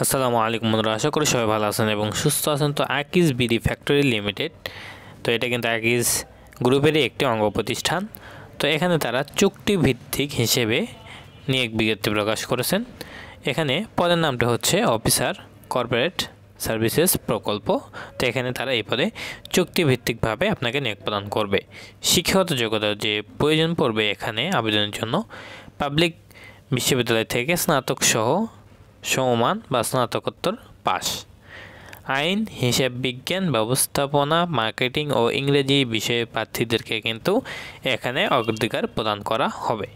আসসালামু আলাইকুম বন্ধুরা, আশা করি সবাই ভালো আছেন এবং সুস্থ আছেন। তো আকিজ বিডি ফ্যাক্টরি লিমিটেড, তো এটা কিন্তু আকিজ গ্রুপেরই একটি অঙ্গ প্রতিষ্ঠান। তো এখানে তারা চুক্তিভিত্তিক হিসেবে নিয়োগ বিজ্ঞপ্তি প্রকাশ করেছেন। এখানে পদের নামটা হচ্ছে অফিসার কর্পোরেট সার্ভিসেস প্রকল্প। তো এখানে তারা এই পদে চুক্তিভিত্তিকভাবে আপনাকে নিয়োগ প্রদান করবে। শিক্ষাগত যোগ্যতার যে প্রয়োজন পড়বে এখানে আবেদনের জন্য পাবলিক বিশ্ববিদ্যালয় থেকে স্নাতক সহ সমমান বা স্নাতকোত্তর পাস, আইন, হিসাব বিজ্ঞান, ব্যবস্থাপনা, মার্কেটিং ও ইংরেজি বিষয়ে প্রার্থীদেরকে কিন্তু এখানে অগ্রাধিকার প্রদান করা হবে।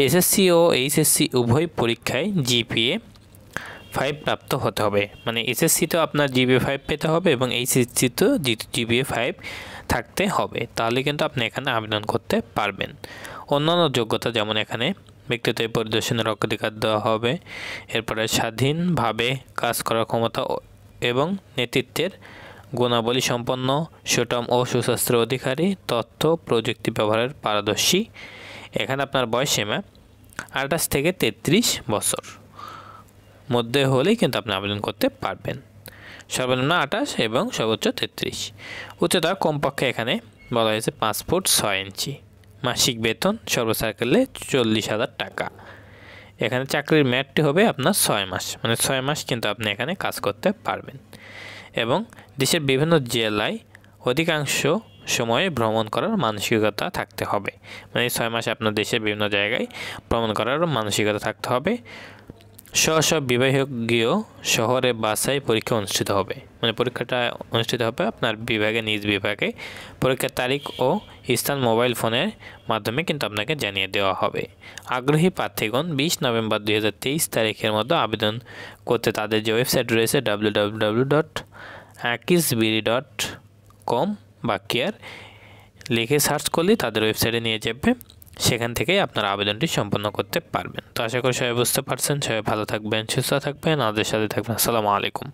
এসএসসি ও এইচএসসি উভয় পরীক্ষায় জিপিএ 5 প্রাপ্ত হতে হবে। মানে এসএসসিতেও আপনার জিপিএ 5 পেতে হবে এবং এইচএসসিতেও জিপিএ 5 থাকতে হবে, তাহলে কিন্তু আপনি এখানে আবেদন করতে পারবেন। অন্যান্য যোগ্যতা যেমন এখানে ব্যক্তিগত পরিদর্শনের অগ্রাধিকার দেওয়া হবে, এরপরে স্বাধীনভাবে কাজ করার ক্ষমতা এবং নেতৃত্বের গুণাবলী সম্পন্ন, সুঠাম ও সুস্বাস্থ্যের অধিকারী, তথ্য প্রযুক্তি ব্যবহারের পারদর্শী। এখানে আপনার বয়সসীমা 28 থেকে 33 বছর মধ্যে হলেই কিন্তু আপনি আবেদন করতে পারবেন। সর্বনিম্ন 28 এবং সর্বোচ্চ 33। উচ্চতা কমপক্ষে এখানে বলা হয়েছে 5 ফুট 6 ইঞ্চি। মাসিক বেতন সর্বসাকুল্যে 40,000 টাকা। এখানে চাকরির মেয়াদটি হবে আপনার 6 মাস, মানে 6 মাস কিন্তু আপনি এখানে কাজ করতে পারবেন। এবং দেশের বিভিন্ন জেলায় অধিকাংশ সময়ে ভ্রমণ করার মানসিকতা থাকতে হবে। মানে 6 মাসে আপনার দেশের বিভিন্ন জায়গায় ভ্রমণ করার মানসিকতা থাকতে হবে। স্ব বিভাগীয় শহরে বাছাই পরীক্ষা অনুষ্ঠিত হবে। মানে পরীক্ষাটা অনুষ্ঠিত হবে আপনার বিভাগে, নিজ বিভাগে। পরীক্ষার তারিখ ও স্থান মোবাইল ফোনের মাধ্যমে কিন্তু আপনাকে জানিয়ে দেওয়া হবে। আগ্রহী প্রার্থীগণ 20 নভেম্বর 2023 তারিখের মধ্যে আবেদন করতে তাদের যে ওয়েবসাইট রয়েছে www.akijbiri.com বা কেয়ার লিখে সার্চ করলে তাদের ওয়েবসাইটে নিয়ে যাবে। সেখান থেকেই আপনারা আবেদনটি সম্পন্ন করতে পারবেন। তো আশা করি সবাই বুঝতে পারছেন। সবাই ভালো থাকবেন, সুস্থ থাকবেন, আমাদের সাথে থাকবেন। আসসালামু আলাইকুম।